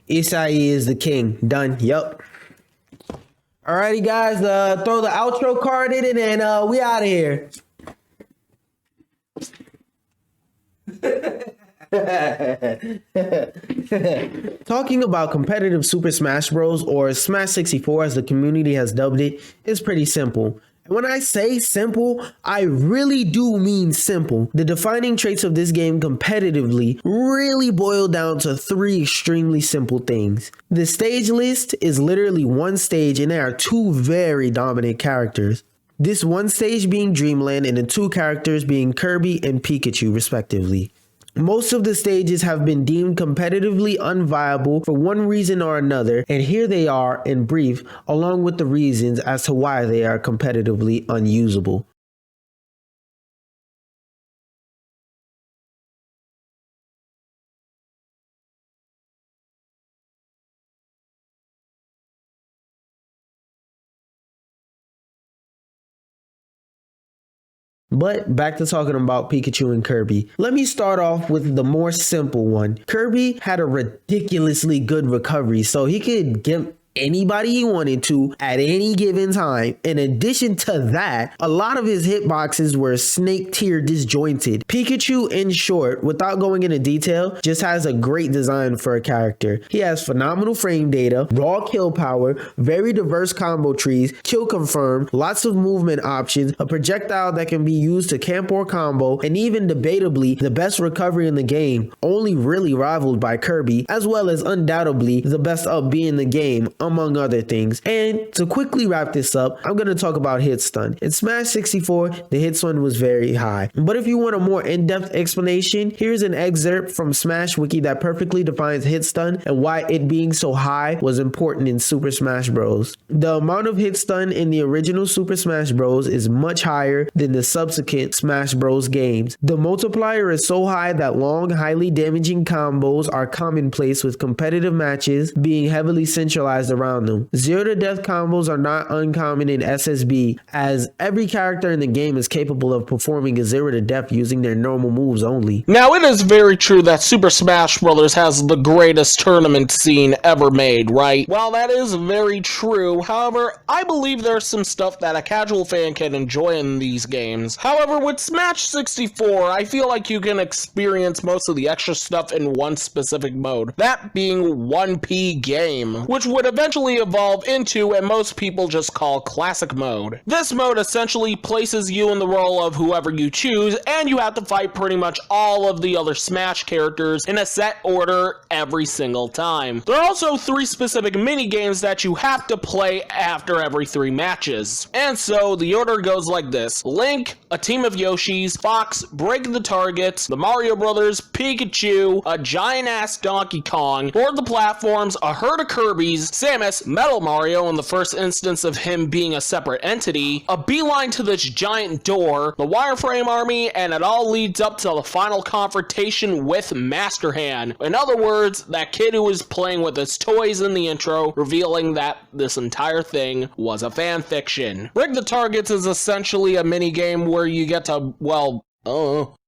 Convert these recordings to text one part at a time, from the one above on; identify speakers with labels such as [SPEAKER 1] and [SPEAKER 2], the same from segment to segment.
[SPEAKER 1] Isai is the king. Done. Yup. Alrighty, guys. Throw the outro card in it, and we out of here. Talking about competitive Super Smash Bros. Or Smash 64 as the community has dubbed it is pretty simple. And when I say simple, I really do mean simple. The defining traits of this game competitively really boil down to 3 extremely simple things. The stage list is literally one stage and there are 2 very dominant characters. This one stage being Dreamland and the 2 characters being Kirby and Pikachu respectively. Most of the stages have been deemed competitively unviable for one reason or another, and here they are in brief, along with the reasons as to why they are competitively unusable. But back to talking about Pikachu and Kirby. Let me start off with the more simple one. Kirby had a ridiculously good recovery, so he could get anybody he wanted to at any given time. In addition to that, a lot of his hitboxes were snake tier disjointed. Pikachu, in short, without going into detail, just has a great design for a character. He has phenomenal frame data, raw kill power, very diverse combo trees, kill confirm, lots of movement options, a projectile that can be used to camp or combo, and even debatably the best recovery in the game, only really rivaled by Kirby, as well as undoubtedly the best up B in the game, among other things. And to quickly wrap this up, I'm going to talk about hit stun. In Smash 64, the hit stun was very high. But if you want a more in-depth explanation, here's an excerpt from Smash Wiki that perfectly defines hit stun and why it being so high was important in Super Smash Bros. The amount of hit stun in the original Super Smash Bros. Is much higher than the subsequent Smash Bros. Games. The multiplier is so high that long, highly damaging combos are commonplace, with competitive matches being heavily centralized around them. Zero to death combos are not uncommon in SSB, as every character in the game is capable of performing a zero to death using their normal moves only.
[SPEAKER 2] Now, it is very true that Super Smash Bros. Has the greatest tournament scene ever made, right? While that is very true, however, I believe there's some stuff that a casual fan can enjoy in these games. However, with Smash 64, I feel like you can experience most of the extra stuff in one specific mode, that being 1P game, which would eventually evolve into and most people just call classic mode. This mode essentially places you in the role of whoever you choose, and you have to fight pretty much all of the other Smash characters in a set order every single time. There are also 3 specific mini games that you have to play after every 3 matches. And so the order goes like this: Link, a team of Yoshis, Fox, Break the Targets, the Mario Brothers, Pikachu, a giant ass Donkey Kong, Board the Platforms, a herd of Kirbys, Samus, Metal Mario in the first instance of him being a separate entity, a beeline to this giant door, the Wireframe Army, and it all leads up to the final confrontation with Master Hand. In other words, that kid who was playing with his toys in the intro, revealing that this entire thing was a fan fiction. Break the Targets is essentially a mini game where you get to, well,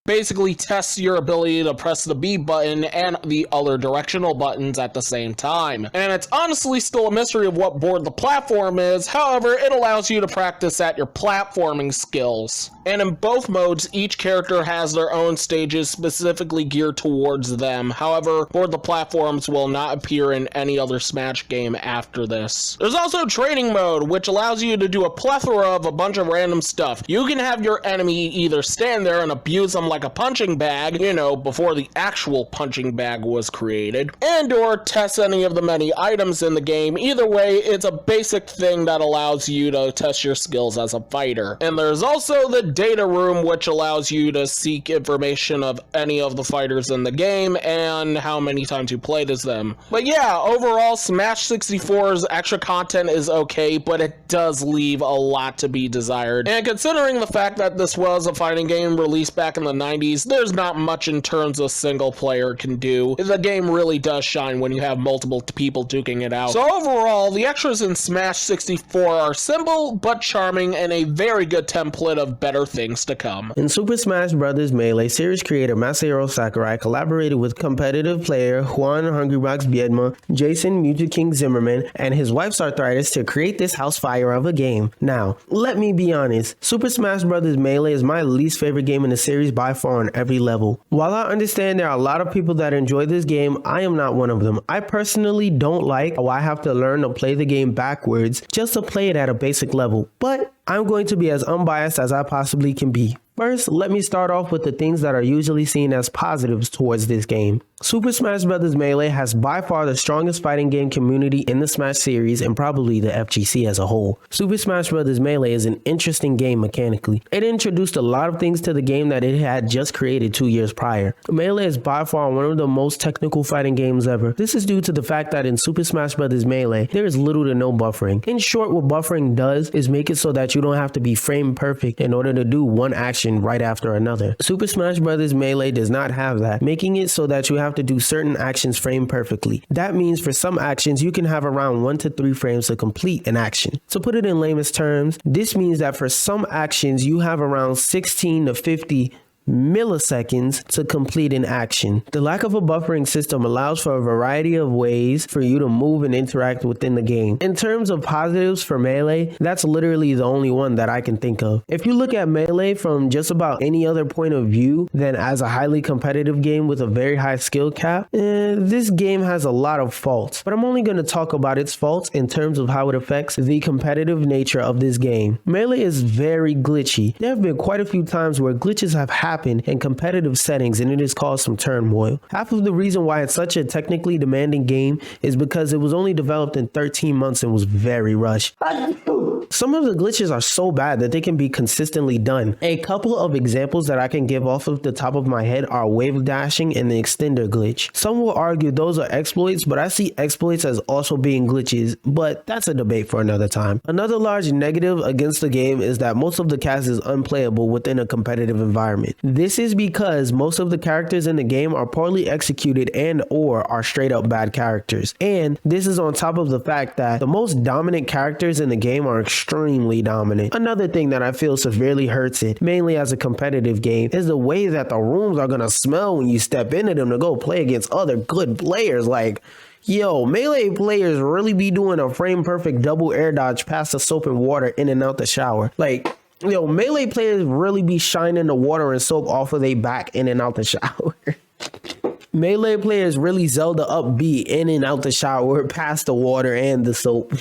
[SPEAKER 2] basically tests your ability to press the B button and the other directional buttons at the same time. And it's honestly still a mystery of what Board the Platform is, however, it allows you to practice at your platforming skills. And in both modes, each character has their own stages specifically geared towards them. However, Board the Platforms will not appear in any other Smash game after this. There's also Training Mode, which allows you to do a plethora of a bunch of random stuff. You can have your enemy either stand there and abuse them like a punching bag, you know, before the actual punching bag was created, and or test any of the many items in the game. Either way, it's a basic thing that allows you to test your skills as a fighter. And there's also the Data Room, which allows you to seek information of any of the fighters in the game and how many times you played as them. But yeah, overall, Smash 64's extra content is okay, but it does leave a lot to be desired. And considering the fact that this was a fighting game released back in the 90s, there's not much in terms of single player can do. The game really does shine when you have multiple people duking it out. So overall, the extras in Smash 64 are simple but charming and a very good template of better things to come.
[SPEAKER 1] In Super Smash Bros. Melee, series creator Masahiro Sakurai collaborated with competitive player Juan Hungrybox Biedma, Jason Music King Zimmerman, and his wife's arthritis to create this house fire of a game. Now, let me be honest, Super Smash Bros. Melee is my least favorite game in the series by far on every level. While I understand there are a lot of people that enjoy this game, I am not one of them. I personally don't like how I have to learn to play the game backwards just to play it at a basic level, but I'm going to be as unbiased as I possibly can be. First, let me start off with the things that are usually seen as positives towards this game. Super Smash Bros. Melee has by far the strongest fighting game community in the Smash series and probably the FGC as a whole. Super Smash Bros. Melee is an interesting game mechanically. It introduced a lot of things to the game that it had just created 2 years prior. Melee is by far one of the most technical fighting games ever. This is due to the fact that in Super Smash Bros. Melee, there is little to no buffering. In short, what buffering does is make it so that you don't have to be frame perfect in order to do one action right after another. Super Smash Bros. Melee does not have that, making it so that you have to do certain actions frame perfectly. That means for some actions, you can have around 1 to 3 frames to complete an action. To put it in layman's terms, this means that for some actions, you have around 16 to 50 milliseconds to complete an action. The lack of a buffering system allows for a variety of ways for you to move and interact within the game. In terms of positives for Melee, that's literally the only one that I can think of. If you look at Melee from just about any other point of view than as a highly competitive game with a very high skill cap, this game has a lot of faults, but I'm only going to talk about its faults in terms of how it affects the competitive nature of this game. Melee is very glitchy. There have been quite a few times where glitches have happened in competitive settings and it has caused some turmoil. Half of the reason why it's such a technically demanding game is because it was only developed in 13 months and was very rushed. Some of the glitches are so bad that they can be consistently done. A couple of examples that I can give off of the top of my head are wave dashing and the extender glitch. Some will argue those are exploits, but I see exploits as also being glitches, but that's a debate for another time. Another large negative against the game is that most of the cast is unplayable within a competitive environment. This is because most of the characters in the game are poorly executed and or are straight up bad characters. And this is on top of the fact that the most dominant characters in the game are extremely dominant. Another thing that I feel severely hurts it, mainly as a competitive game, is the way that the rooms are gonna smell when you step into them to go play against other good players. Like, yo, Melee players really be doing a frame perfect double air dodge past the soap and water in and out the shower. Like, yo, Melee players really be shining the water and soap off of their back in and out the shower. Melee players really Zelda upbeat in and out the shower past the water and the soap.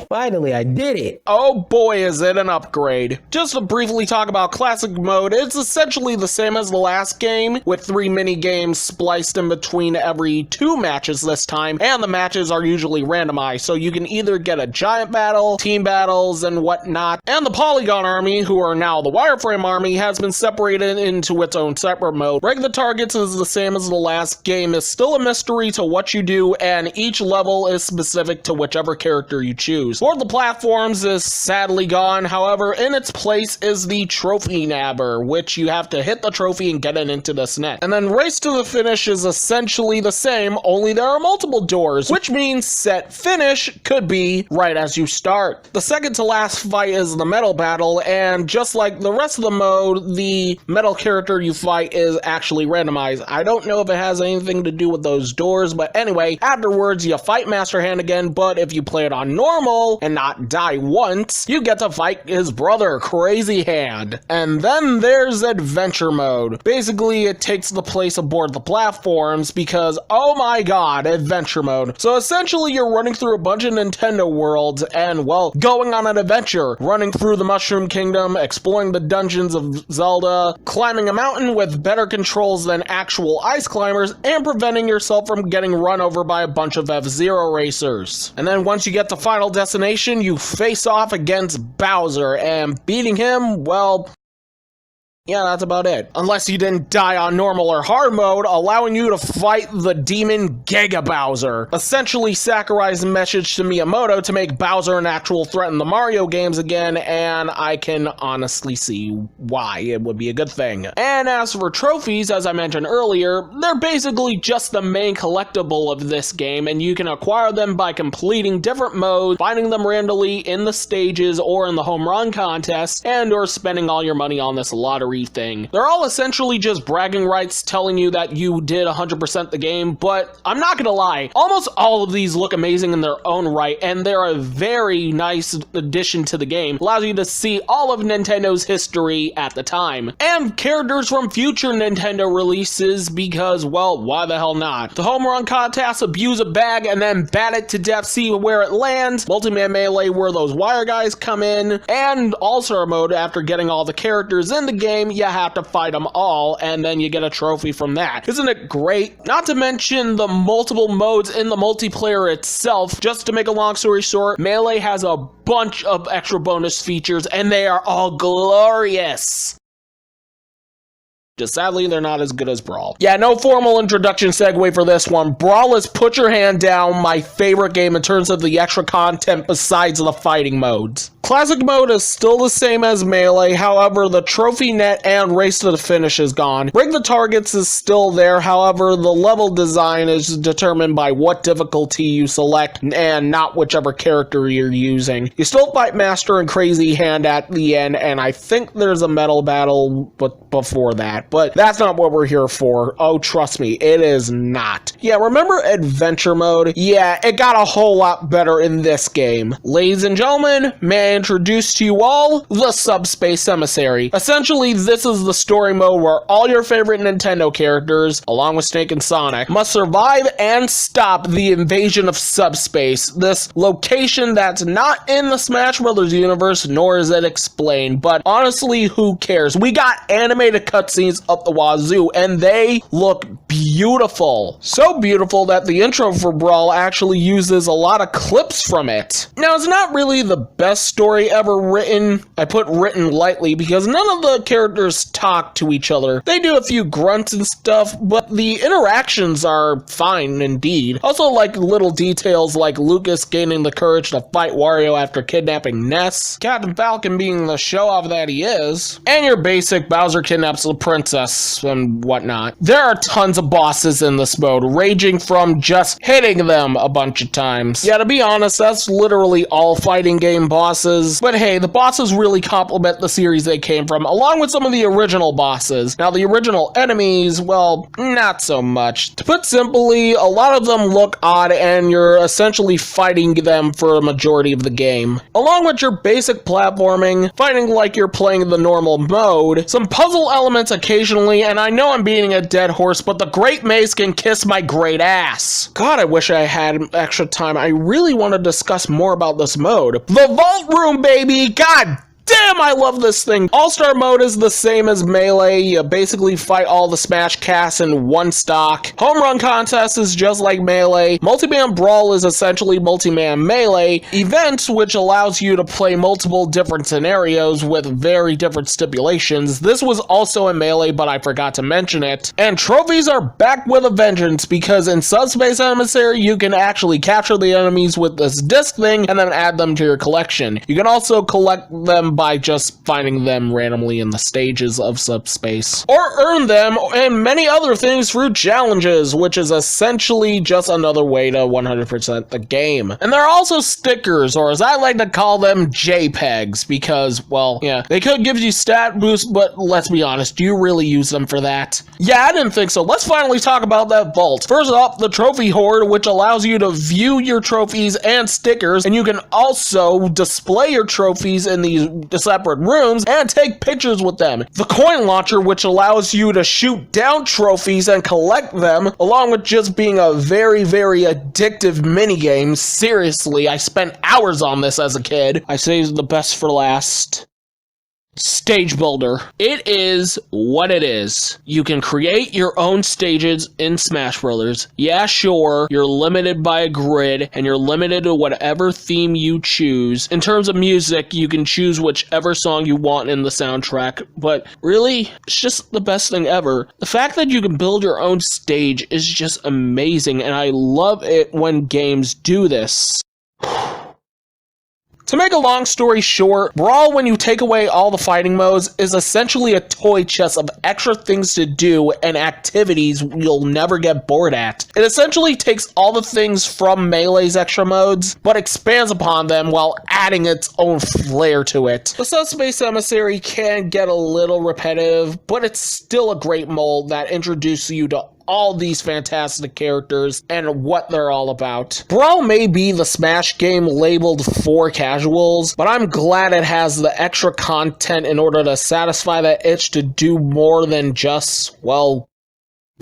[SPEAKER 1] Finally, I did it.
[SPEAKER 2] Oh boy, is it an upgrade. Just to briefly talk about classic mode, it's essentially the same as the last game, with 3 mini games spliced in between every 2 matches this time, and the matches are usually randomized, so you can either get a giant battle, team battles, and whatnot. And the Polygon Army, who are now the Wireframe Army, has been separated into its own separate mode. Regular targets is the same as the last game, is still a mystery to what you do, and each level is specific to whichever character you choose. For the platforms is sadly gone, however, in its place is the Trophy Nabber, which you have to hit the trophy and get it into this net. And then Race to the Finish is essentially the same, only there are multiple doors, which means set finish could be right as you start. The second to last fight is the Metal Battle, and just like the rest of the mode, the metal character you fight is actually randomized. I don't know if it has anything to do with those doors, but anyway, afterwards you fight Master Hand again, but if you play it on normal and not die once, you get to fight his brother, Crazy Hand. And then there's Adventure Mode. Basically, it takes the place aboard the platforms because, oh my god, Adventure Mode. So essentially, you're running through a bunch of Nintendo worlds and, well, going on an adventure, running through the Mushroom Kingdom, exploring the dungeons of Zelda, climbing a mountain with better controls than actual ice climbers, and preventing yourself from getting run over by a bunch of F-Zero racers. And then once you get to Final Destination, you face off against Bowser, and beating him, well, Yeah, that's about it. Unless you didn't die on normal or hard mode, allowing you to fight the demon Giga Bowser. Essentially, Sakurai's message to Miyamoto to make Bowser an actual threat in the Mario games again, and I can honestly see why it would be a good thing. And as for trophies, as I mentioned earlier, they're basically just the main collectible of this game, and you can acquire them by completing different modes, finding them randomly in the stages or in the home run contest, and or spending all your money on this lottery thing. They're all essentially just bragging rights telling you that you did 100% the game, but I'm not gonna lie, almost all of these look amazing in their own right, and they're a very nice addition to the game. Allows you to see all of Nintendo's history at the time, and characters from future Nintendo releases because, well, why the hell not? The home run contest, abuse a bag and then bat it to death, see where it lands, Multi-Man Melee where those wire guys come in, and All-Star Mode after getting all the characters in the game, you have to fight them all, and then you get a trophy from that. Isn't it great? Not to mention the multiple modes in the multiplayer itself. Just to make a long story short, Melee has a bunch of extra bonus features, and they are all glorious. Just sadly, they're not as good as Brawl. Yeah, no formal introduction segue for this one. Brawl is, put your hand down, my favorite game in terms of the extra content besides the fighting modes. Classic mode is still the same as Melee, however, the trophy net and race to the finish is gone. Break the targets is still there, however, the level design is determined by what difficulty you select and not whichever character you're using. You still fight Master and Crazy Hand at the end, and I think there's a medal battle before that, but that's not what we're here for. Oh, trust me, it is not. Yeah, remember Adventure Mode? Yeah, it got a whole lot better in this game. Ladies and gentlemen, may I introduce to you all the Subspace Emissary. Essentially, this is the story mode where all your favorite Nintendo characters, along with Snake and Sonic, must survive and stop the invasion of subspace, this location that's not in the Smash Bros. Universe, nor is it explained, but honestly, who cares? We got animated cutscenes up the wazoo, and they look beautiful. So beautiful that the intro for Brawl actually uses a lot of clips from it. Now, it's not really the best story ever written. I put written lightly because none of the characters talk to each other. They do a few grunts and stuff, but the interactions are fine indeed. Also, like little details like Lucas gaining the courage to fight Wario after kidnapping Ness, Captain Falcon being the show-off that he is, and your basic Bowser kidnaps the princess and whatnot. There are tons of bosses in this mode, ranging from just hitting them a bunch of times. Yeah, to be honest, that's literally all fighting game bosses, but hey, the bosses really complement the series they came from, along with some of the original bosses. Now, the original enemies, well, not so much. To put simply, a lot of them look odd, and you're essentially fighting them for a majority of the game. Along with your basic platforming, fighting like you're playing the normal mode, some puzzle elements occasionally, and I know I'm beating a dead horse, but the Great Maze can kiss my great ass. God, I wish I had extra time. I really want to discuss more about this mode. The Vault Room, baby! God damn, I love this thing. All-Star Mode is the same as Melee. You basically fight all the Smash casts in one stock. Home Run Contest is just like Melee. Multi-Man Brawl is essentially Multi-Man Melee. Events, which allows you to play multiple different scenarios with very different stipulations. This was also in Melee, but I forgot to mention it. And trophies are back with a vengeance, because in Subspace Emissary, you can actually capture the enemies with this disc thing and then add them to your collection. You can also collect them by just finding them randomly in the stages of subspace, or earn them and many other things through challenges, which is essentially just another way to 100% the game. And there are also stickers, or as I like to call them, JPEGs, because, well, yeah, they could give you stat boosts, but let's be honest, do you really use them for that? Yeah, I didn't think so. Let's finally talk about that vault. First up, the Trophy Hoard, which allows you to view your trophies and stickers, and you can also display your trophies in these separate rooms and take pictures with them. The Coin Launcher, which allows you to shoot down trophies and collect them, along with just being a very, very addictive minigame. Seriously, I spent hours on this as a kid. I saved the best for last. Stage builder. It is what it is. You can create your own stages in Smash Brothers. Yeah, sure, you're limited by a grid and you're limited to whatever theme you choose. In terms of music, you can choose whichever song you want in the soundtrack, but really, it's just the best thing ever. The fact that you can build your own stage is just amazing, and I love it when games do this. To make a long story short, Brawl, when you take away all the fighting modes, is essentially a toy chest of extra things to do and activities you'll never get bored at. It essentially takes all the things from Melee's extra modes, but expands upon them while adding its own flair to it. The Subspace Emissary can get a little repetitive, but it's still a great mold that introduces you to all these fantastic characters and what they're all about. Brawl may be the Smash game labeled for casuals, but I'm glad it has the extra content in order to satisfy that itch to do more than just, well,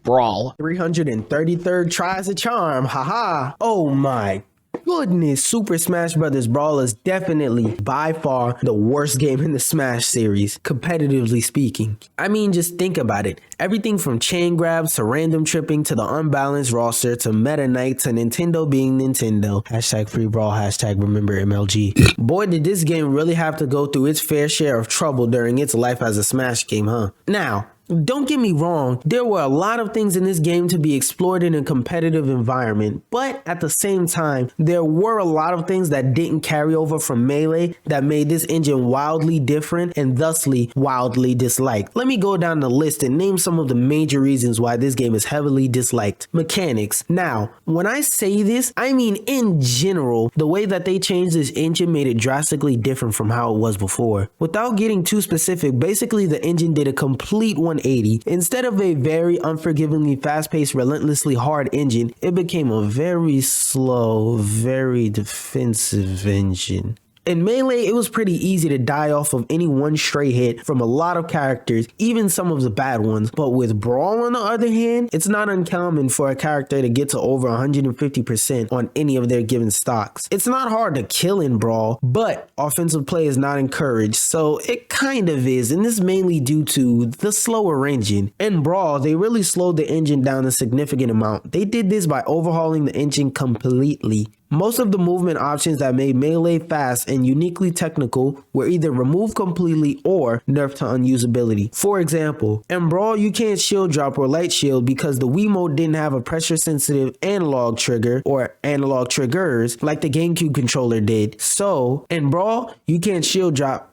[SPEAKER 2] Brawl.
[SPEAKER 1] 333rd tries a charm, haha. Oh my goodness, Super Smash Bros. Brawl is definitely by far the worst game in the Smash series, competitively speaking. I mean, just think about it. Everything from chain grabs to random tripping to the unbalanced roster to Meta Knight to Nintendo being Nintendo. Hashtag free Brawl, hashtag remember MLG. Boy, did this game really have to go through its fair share of trouble during its life as a Smash game, huh? Now, don't get me wrong, there were a lot of things in this game to be explored in a competitive environment, but at the same time, there were a lot of things that didn't carry over from Melee that made this engine wildly different and thusly wildly disliked. Let me go down the list and name some of the major reasons why this game is heavily disliked. Mechanics. Now, when I say this, I mean in general, the way that they changed this engine made it drastically different from how it was before. Without getting too specific, basically the engine did a complete 180. Instead of a very unforgivingly fast-paced, relentlessly hard engine, it became a very slow, very defensive engine. In Melee, it was pretty easy to die off of any one stray hit from a lot of characters, even some of the bad ones. But with Brawl, on the other hand, it's not uncommon for a character to get to over 150% on any of their given stocks. It's not hard to kill in Brawl, but offensive play is not encouraged, so it kind of is, and this is mainly due to the slower engine. In Brawl, they really slowed the engine down a significant amount. They did this by overhauling the engine completely. Most of the movement options that made Melee fast and uniquely technical were either removed completely or nerfed to unusability. For example, in Brawl, you can't shield drop or light shield because the Wiimote didn't have a pressure sensitive analog trigger or analog triggers like the GameCube controller did. So in Brawl, you can't shield drop.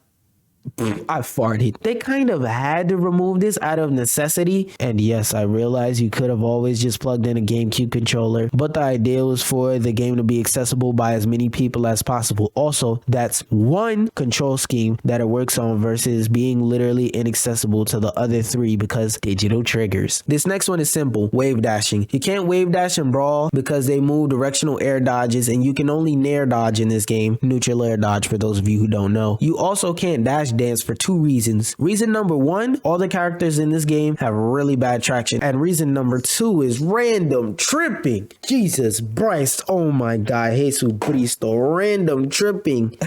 [SPEAKER 1] I farted. They kind of had to remove this out of necessity. And yes, I realize you could have always just plugged in a GameCube controller, but the idea was for the game to be accessible by as many people as possible. Also, that's one control scheme that it works on versus being literally inaccessible to the other three because digital triggers. This next one is simple: wave dashing. You can't wave dash in Brawl because they move directional air dodges, and you can only nair dodge in this game. Neutral air dodge for those of you who don't know. You also can't dash dance for two reasons. Reason number one, all the characters in this game have really bad traction. And reason number two is random tripping. Jesus Christ, oh my God, Jesucristo, random tripping.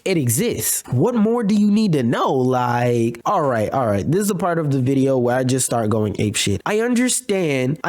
[SPEAKER 1] It exists. What more do you need to know? Like, all right. This is a part of the video where I just start going apeshit. I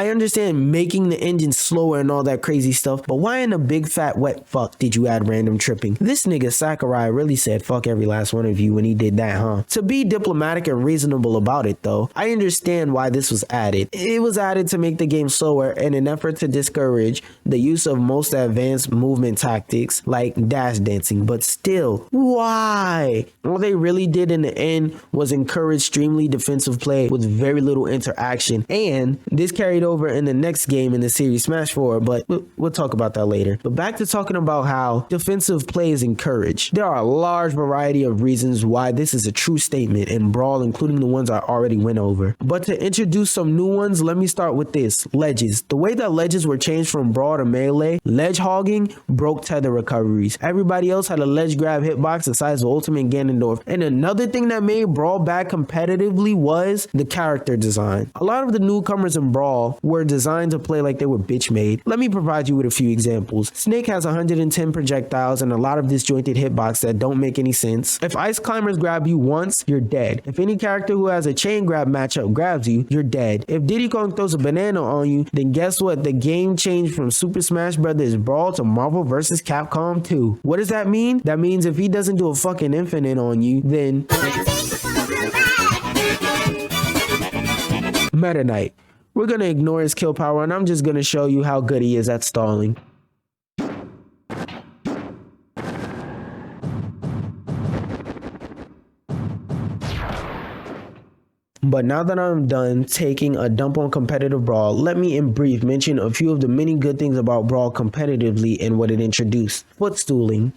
[SPEAKER 1] understand making the engine slower and all that crazy stuff, but why in a big fat wet fuck did you add random tripping? This nigga Sakurai really said fuck every last one of you when he did that, huh? To be diplomatic and reasonable about it though, I understand why this was added. It was added to make the game slower in an effort to discourage the use of most advanced movement tactics like dash dancing, but still, why? All they really did in the end was encourage extremely defensive play with very little interaction, and this carried over in the next game in the series, Smash 4, but we'll talk about that later. But back to talking about how defensive play is encouraged. There are a large variety of reasons why this is a true statement in Brawl, including the ones I already went over. But to introduce some new ones, let me start with this: ledges. The way that ledges were changed from Brawl to Melee, ledge hogging broke tether recoveries. Everybody else had a ledge grab hitbox the size of Ultimate Ganondorf. And another thing that made Brawl bad competitively was the character design. A lot of the newcomers in Brawl were designed to play like they were bitch made. Let me provide you with a few examples. Snake has 110 projectiles and a lot of disjointed hitbox that don't make any sense. If Ice Climber hammers grab you once, you're dead. If any character who has a chain grab matchup grabs you, you're dead. If Diddy Kong throws a banana on you, then guess what? The game changed from Super Smash Bros. Brawl to Marvel vs. Capcom 2. What does that mean? That means if he doesn't do a fucking infinite on you, then Meta Knight. We're gonna ignore his kill power and I'm just gonna show you how good he is at stalling. But now that I'm done taking a dump on competitive Brawl, let me in brief mention a few of the many good things about Brawl competitively and what it introduced. Footstooling.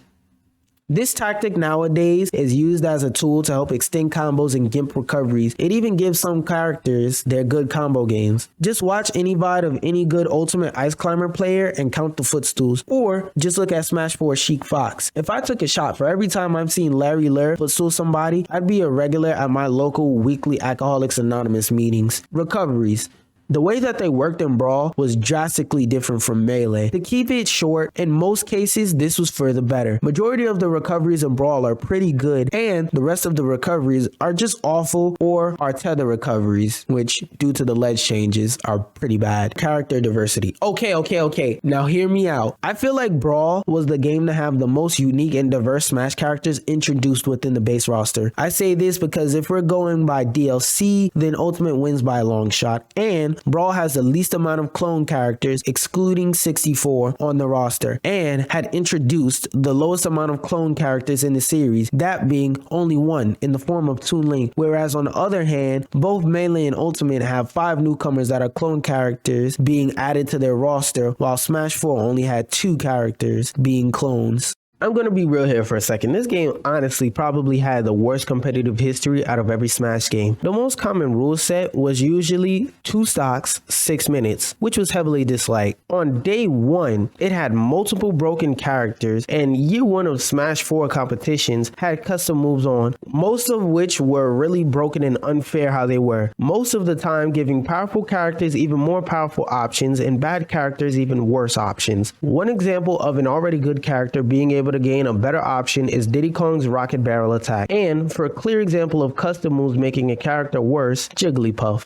[SPEAKER 1] This tactic nowadays is used as a tool to help extend combos and gimp recoveries. It even gives some characters their good combo games. Just watch any VOD of any good Ultimate Ice Climber player and count the footstools. Or just look at Smash 4 Sheik Fox. If I took a shot for every time I've seen Larry Lur footstool somebody, I'd be a regular at my local weekly Alcoholics Anonymous meetings. Recoveries. The way that they worked in Brawl was drastically different from Melee. To keep it short, in most cases, this was for the better. Majority of the recoveries in Brawl are pretty good, and the rest of the recoveries are just awful or are tether recoveries, which, due to the ledge changes, are pretty bad. Character diversity. Okay. Now hear me out. I feel like Brawl was the game to have the most unique and diverse Smash characters introduced within the base roster. I say this because if we're going by DLC, then Ultimate wins by a long shot, and Brawl has the least amount of clone characters, excluding 64, on the roster, and had introduced the lowest amount of clone characters in the series, that being only one in the form of Toon Link, whereas on the other hand, both Melee and Ultimate have 5 newcomers that are clone characters being added to their roster, while Smash 4 only had 2 characters being clones. I'm going to be real here for a second. This game honestly probably had the worst competitive history out of every Smash game. The most common rule set was usually 2 stocks, 6 minutes, which was heavily disliked. On day 1, it had multiple broken characters, and year 1 of Smash 4 competitions had custom moves on, most of which were really broken and unfair how they were. Most of the time giving powerful characters even more powerful options and bad characters even worse options. One example of an already good character being able to gain a better option is Diddy Kong's rocket barrel attack, and for a clear example of custom moves making a character worse, Jigglypuff.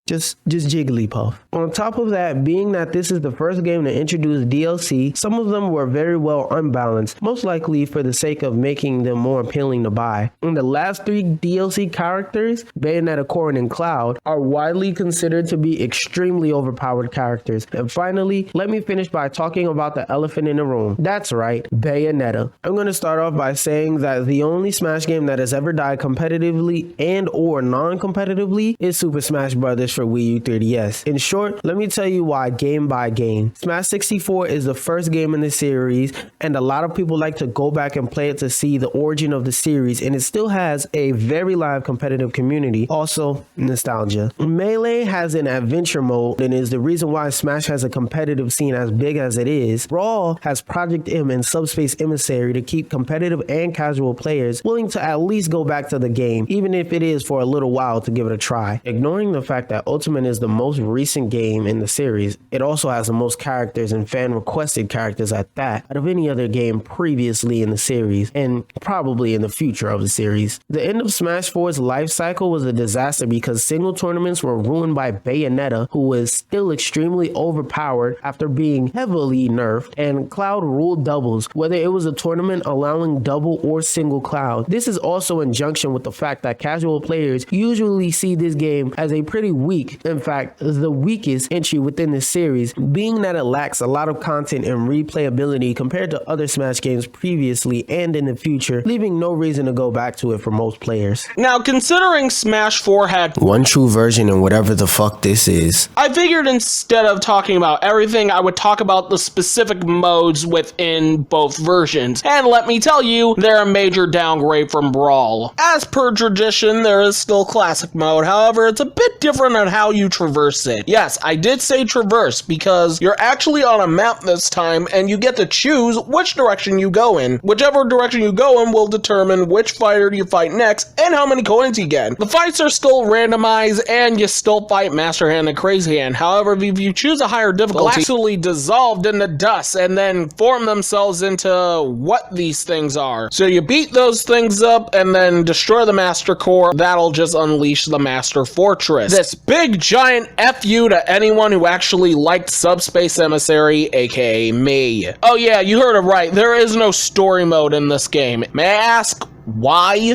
[SPEAKER 1] Just Jigglypuff. On top of that, being that this is the first game to introduce DLC, some of them were very well unbalanced, most likely for the sake of making them more appealing to buy. And the last 3 DLC characters, Bayonetta, Corrin, and Cloud, are widely considered to be extremely overpowered characters. And finally, let me finish by talking about the elephant in the room. That's right, Bayonetta. I'm going to start off by saying that the only Smash game that has ever died competitively and or non-competitively is Super Smash Bros. For Wii U 3DS. In short, let me tell you why game by game. Smash 64 is the first game in the series, and a lot of people like to go back and play it to see the origin of the series, and it still has a very live competitive community. Also, nostalgia. Melee has an adventure mode and is the reason why Smash has a competitive scene as big as it is. Brawl has Project M and Subspace Emissary to keep competitive and casual players willing to at least go back to the game, even if it is for a little while to give it a try. Ignoring the fact that Ultimate is the most recent game in the series, it also has the most characters and fan requested characters at that out of any other game previously in the series, and probably in the future of the series. The end of Smash 4's life cycle was a disaster because single tournaments were ruined by Bayonetta, who was still extremely overpowered after being heavily nerfed, and Cloud ruled doubles, whether it was a tournament allowing double or single Cloud. This is also in junction with the fact that casual players usually see this game as a pretty weak, in fact, the weakest entry within the series, being that it lacks a lot of content and replayability compared to other Smash games previously and in the future, leaving no reason to go back to it for most players.
[SPEAKER 2] Now, considering Smash 4 had
[SPEAKER 1] one true version and whatever the fuck this is,
[SPEAKER 2] I figured instead of talking about everything, I would talk about the specific modes within both versions. And let me tell you, they're a major downgrade from Brawl. As per tradition, there is still Classic mode, however, it's a bit different on and how you traverse it. Yes, I did say traverse because you're actually on a map this time and you get to choose which direction you go in. Whichever direction you go in will determine which fighter you fight next and how many coins you get. The fights are still randomized and you still fight Master Hand and Crazy Hand. However, if you choose a higher difficulty, they'll actually dissolve into dust and then form themselves into what these things are. So you beat those things up and then destroy the Master Core. That'll just unleash the Master Fortress. This big giant FU to anyone who actually liked Subspace Emissary, aka me. Oh yeah, you heard it right. There is no story mode in this game. May I ask why?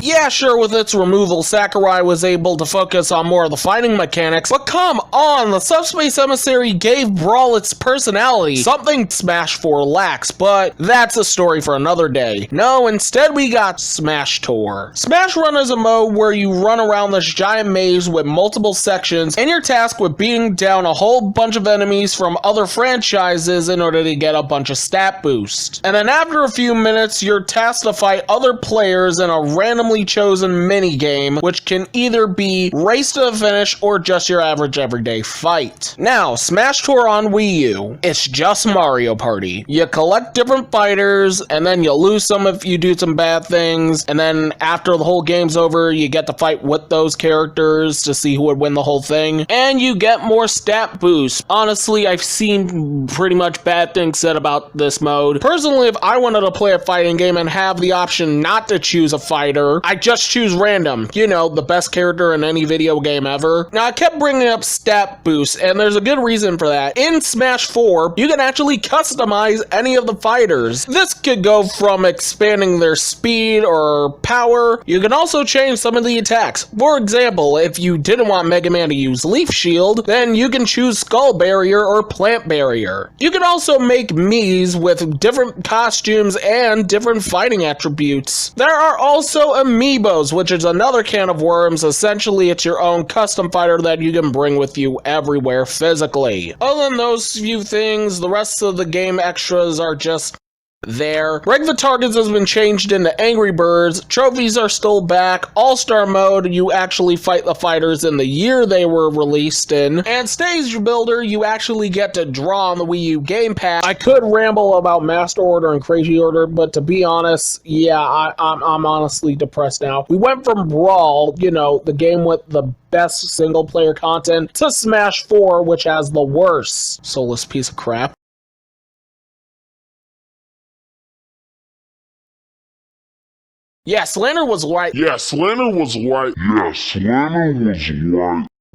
[SPEAKER 2] Yeah, sure, with its removal, Sakurai was able to focus on more of the fighting mechanics, but come on, the Subspace Emissary gave Brawl its personality, something Smash 4 lacks, but that's a story for another day. No, instead we got Smash Tour. Smash Run is a mode where you run around this giant maze with multiple sections, and you're tasked with beating down a whole bunch of enemies from other franchises in order to get a bunch of stat boost. And then after a few minutes, you're tasked to fight other players in a randomly chosen mini game, which can either be race to the finish or just your average everyday fight. Now, Smash Tour on Wii U, it's just Mario Party. You collect different fighters, and then you lose some if you do some bad things, and then after the whole game's over, you get to fight with those characters to see who would win the whole thing, and you get more stat boosts. Honestly, I've seen pretty much bad things said about this mode. Personally, if I wanted to play a fighting game and have the option not to choose a fighter, I just choose random. You know, the best character in any video game ever. Now, I kept bringing up stat boosts, and there's a good reason for that. In Smash 4, you can actually customize any of the fighters. This could go from expanding their speed or power. You can also change some of the attacks. For example, if you didn't want Mega Man to use Leaf Shield, then you can choose Skull Barrier or Plant Barrier. You can also make Miis with different costumes and different fighting attributes. There are also amiibos, which is another can of worms. Essentially, it's your own custom fighter that you can bring with you everywhere physically. Other than those few things, the rest of the game extras are just there. Regular targets has been changed into Angry Birds, trophies are still back, All-Star mode, you actually fight the fighters in the year they were released in, and Stage Builder, you actually get to draw on the Wii U gamepad. I could ramble about Master Order and Crazy Order, but to be honest, yeah, I'm honestly depressed now. We went from Brawl, you know, the game with the best single-player content, to Smash 4, which has the worst soulless piece of crap. Yeah, Slander was right.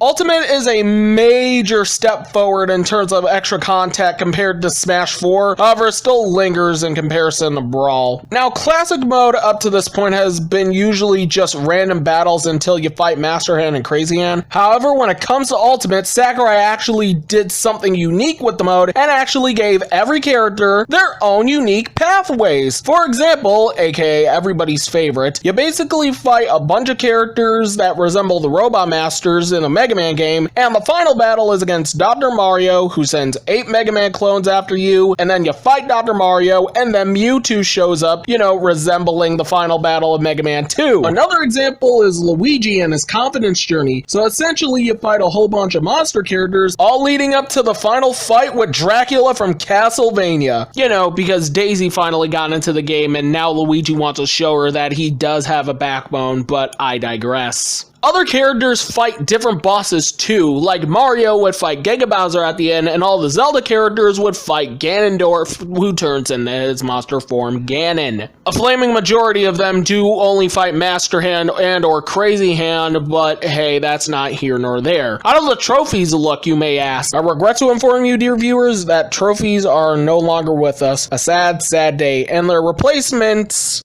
[SPEAKER 2] Ultimate is a major step forward in terms of extra content compared to Smash 4, however it still lingers in comparison to Brawl. Now, Classic mode up to this point has been usually just random battles until you fight Master Hand and Crazy Hand. However, when it comes to Ultimate, Sakurai actually did something unique with the mode and actually gave every character their own unique pathways. For example, aka everybody's favorite, you basically fight a bunch of characters that resemble the Robot Masters in a Mega Man game, and the final battle is against Dr. Mario, who sends 8 Mega Man clones after you, and then you fight Dr. Mario, and then Mewtwo shows up, you know, resembling the final battle of Mega Man 2. Another example is Luigi and his confidence journey. So essentially you fight a whole bunch of monster characters, all leading up to the final fight with Dracula from Castlevania. You know, because Daisy finally got into the game, and now Luigi wants to show her that he does have a backbone, but I digress. Other characters fight different bosses too, like Mario would fight Giga Bowser at the end, and all the Zelda characters would fight Ganondorf, who turns into his monster form, Ganon. A flaming majority of them do only fight Master Hand and or Crazy Hand, but hey, that's not here nor there. How do the trophies look, you may ask? I regret to inform you, dear viewers, that trophies are no longer with us. A sad, sad day, and their replacements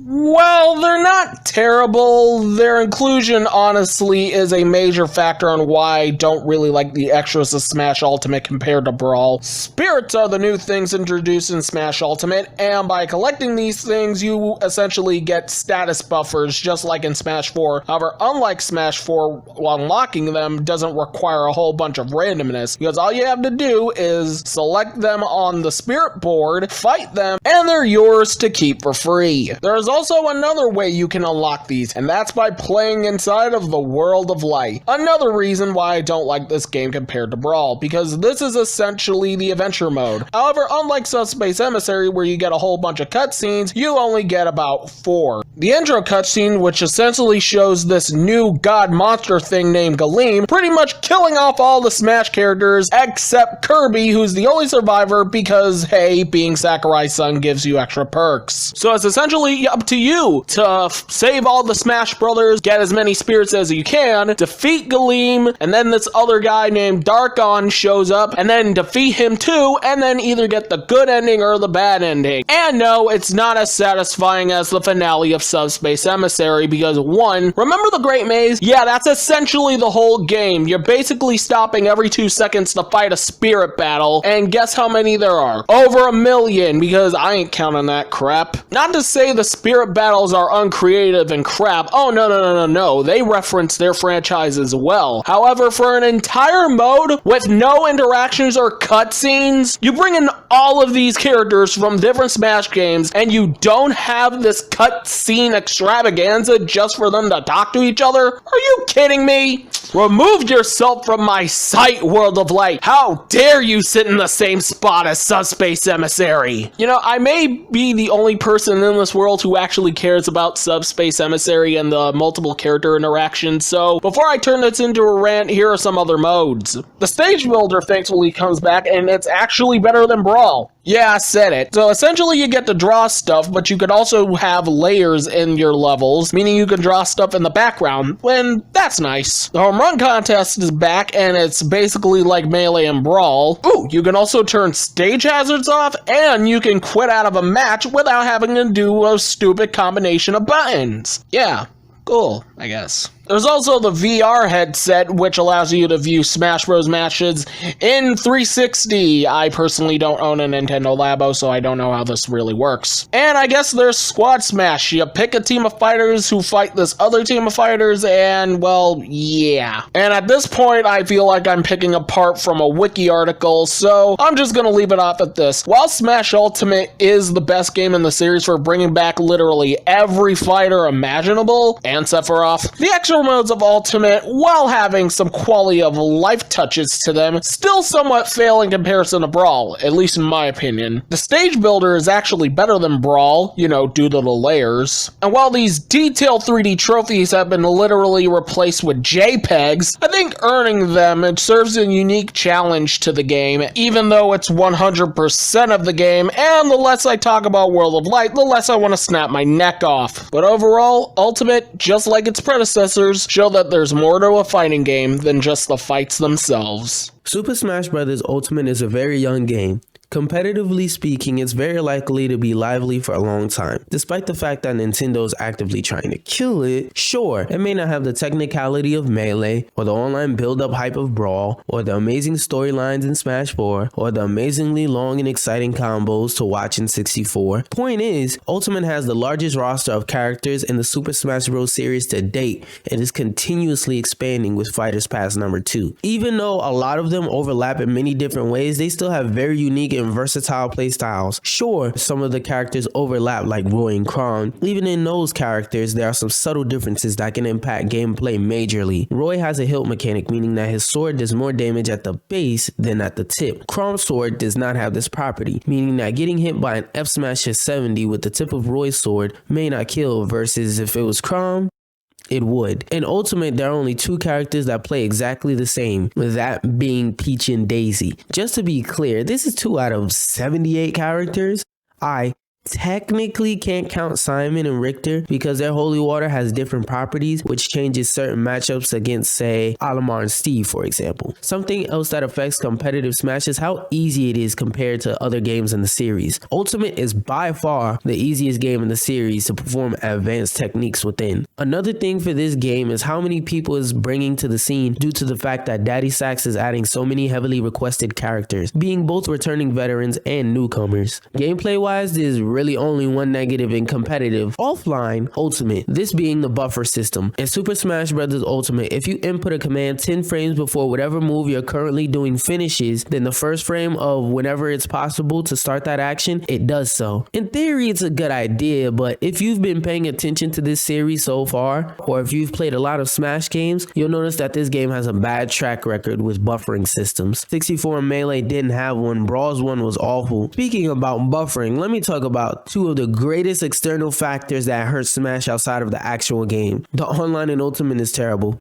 [SPEAKER 2] Well, they're not terrible. Their inclusion, honestly, is a major factor on why I don't really like the extras of Smash Ultimate compared to Brawl. Spirits are the new things introduced in Smash Ultimate, and by collecting these things, you essentially get status buffers, just like in Smash 4. However, unlike Smash 4, unlocking them doesn't require a whole bunch of randomness, because all you have to do is select them on the Spirit board, fight them, and they're yours to keep for free. There's also another way you can unlock these, and that's by playing inside of the World of Light. Another reason why I don't like this game compared to Brawl, because this is essentially the adventure mode. However, unlike Subspace Emissary, where you get a whole bunch of cutscenes, you only get about 4. The intro cutscene, which essentially shows this new god monster thing named Galeem, pretty much killing off all the Smash characters except Kirby, who's the only survivor because, hey, being Sakurai's son gives you extra perks. So it's essentially up to you to save all the Smash Brothers, get as many spirits as you can, defeat Galeem, and then this other guy named Darkon shows up, and then defeat him too, and then either get the good ending or the bad ending. And no, it's not as satisfying as the finale of Subspace Emissary, because 1, remember the Great Maze? Yeah, that's essentially the whole game. You're basically stopping every 2 seconds to fight a spirit battle, and guess how many there are? Over 1 million, because I ain't counting that crap. Not to say the spirit battles are uncreative and crap. Oh, no. They reference their franchise as well. However, for an entire mode with no interactions or cutscenes, you bring in all of these characters from different Smash games, and you don't have this cutscene extravaganza just for them to talk to each other? Are you kidding me? Remove yourself from my sight, World of Light. How dare you sit in the same spot as Subspace Emissary? You know, I may be the only person in this world who actually cares about Subspace Emissary and the multiple character interactions, so before I turn this into a rant, here are some other modes. The Stage Builder thankfully comes back, and it's actually better than Brawl. Yeah, I said it. So essentially you get to draw stuff, but you could also have layers in your levels, meaning you can draw stuff in the background, and that's nice. The Home Run Contest is back, and it's basically like Melee and Brawl. Ooh, you can also turn stage hazards off, and you can quit out of a match without having to do a stupid combination of buttons. Yeah, cool, I guess. There's also the VR headset, which allows you to view Smash Bros. Matches in 360. I personally don't own a Nintendo Labo, so I don't know how this really works. And I guess there's Squad Smash. You pick a team of fighters who fight this other team of fighters, and, well, yeah. And at this point, I feel like I'm picking apart from a wiki article, so I'm just gonna leave it off at this. While Smash Ultimate is the best game in the series for bringing back literally every fighter imaginable, and Sephiroth, the extra modes of Ultimate, while having some quality of life touches to them, still somewhat fail in comparison to Brawl, at least in my opinion. The Stage Builder is actually better than Brawl, you know, due to the layers. And while these detailed 3D trophies have been literally replaced with JPEGs, I think earning them, it serves a unique challenge to the game, even though it's 100% of the game, and the less I talk about World of Light, the less I want to snap my neck off. But overall, Ultimate, just like its predecessors, show that there's more to a fighting game than just the fights themselves.
[SPEAKER 1] Super Smash Bros. Ultimate is a very young game. Competitively speaking, it's very likely to be lively for a long time. Despite the fact that Nintendo is actively trying to kill it, sure, it may not have the technicality of Melee, or the online build-up hype of Brawl, or the amazing storylines in Smash 4, or the amazingly long and exciting combos to watch in 64. Point is, Ultimate has the largest roster of characters in the Super Smash Bros. Series to date, and is continuously expanding with Fighters Pass number 2. Even though a lot of them overlap in many different ways, they still have very unique and versatile playstyles. Sure, some of the characters overlap like Roy and Kron. Even in those characters, there are some subtle differences that can impact gameplay majorly. Roy has a hilt mechanic, meaning that his sword does more damage at the base than at the tip. Kron's sword does not have this property, meaning that getting hit by an F smash at 70 with the tip of Roy's sword may not kill, versus if it was Kron, it would. In Ultimate, there are only 2 characters that play exactly the same, that being Peach and Daisy. Just to be clear, this is 2 out of 78 characters. I technically can't count Simon and Richter because their holy water has different properties, which changes certain matchups against, say, Alamar and Steve, for example. Something else that affects competitive Smash is how easy it is compared to other games in the series. Ultimate is by far the easiest game in the series to perform advanced techniques within. Another thing for this game is how many people is bringing to the scene due to the fact that Daddy Sax is adding so many heavily requested characters, being both returning veterans and newcomers. Gameplay wise, there's really only one negative in competitive offline Ultimate, this being the buffer system. In Super Smash Bros. Ultimate, if you input a command 10 frames before whatever move you're currently doing finishes, then the first frame of whenever it's possible to start that action, it does so. In theory, it's a good idea, but if you've been paying attention to this series so far, or if you've played a lot of Smash games, you'll notice that this game has a bad track record with buffering systems. 64 and Melee didn't have one, Brawl's one was awful. Speaking about buffering, let me talk about two of the greatest external factors that hurt Smash outside of the actual game. The online in Ultimate is terrible.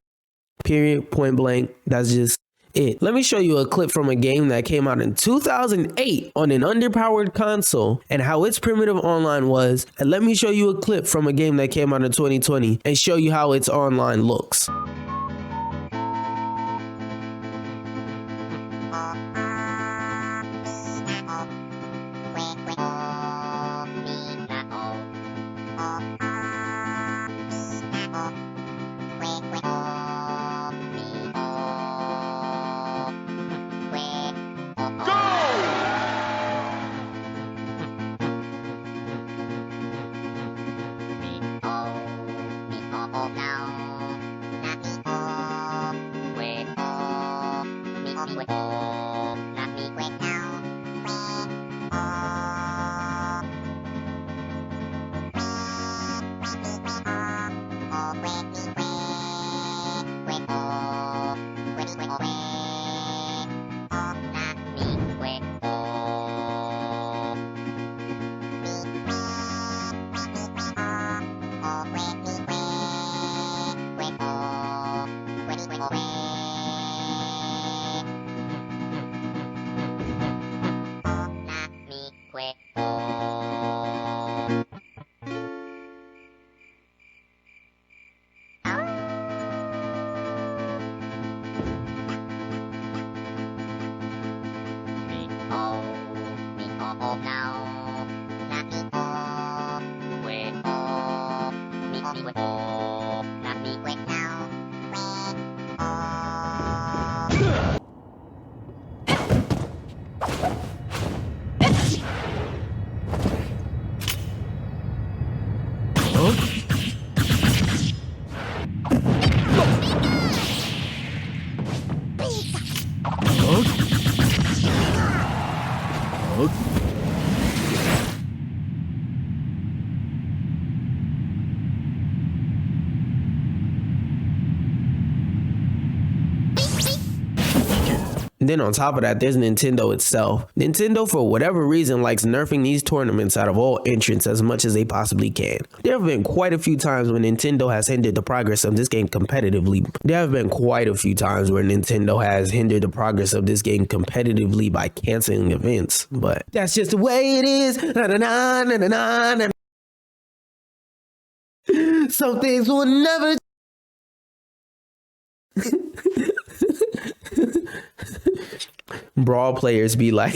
[SPEAKER 1] Period, point blank, that's just it. Let me show you a clip from a game that came out in 2008 on an underpowered console and how its primitive online was, and let me show you a clip from a game that came out in 2020 and show you how its online looks. Then on top of that, there's Nintendo itself. Nintendo, for whatever reason, likes nerfing these tournaments out of all entrants as much as they possibly can. There have been quite a few times when Nintendo has hindered the progress of this game competitively. There have been quite a few times where Nintendo has hindered the progress of this game competitively by canceling events. But that's just the way it is. Na, na, na, na, na, na, na. Some things will never... Brawl players be like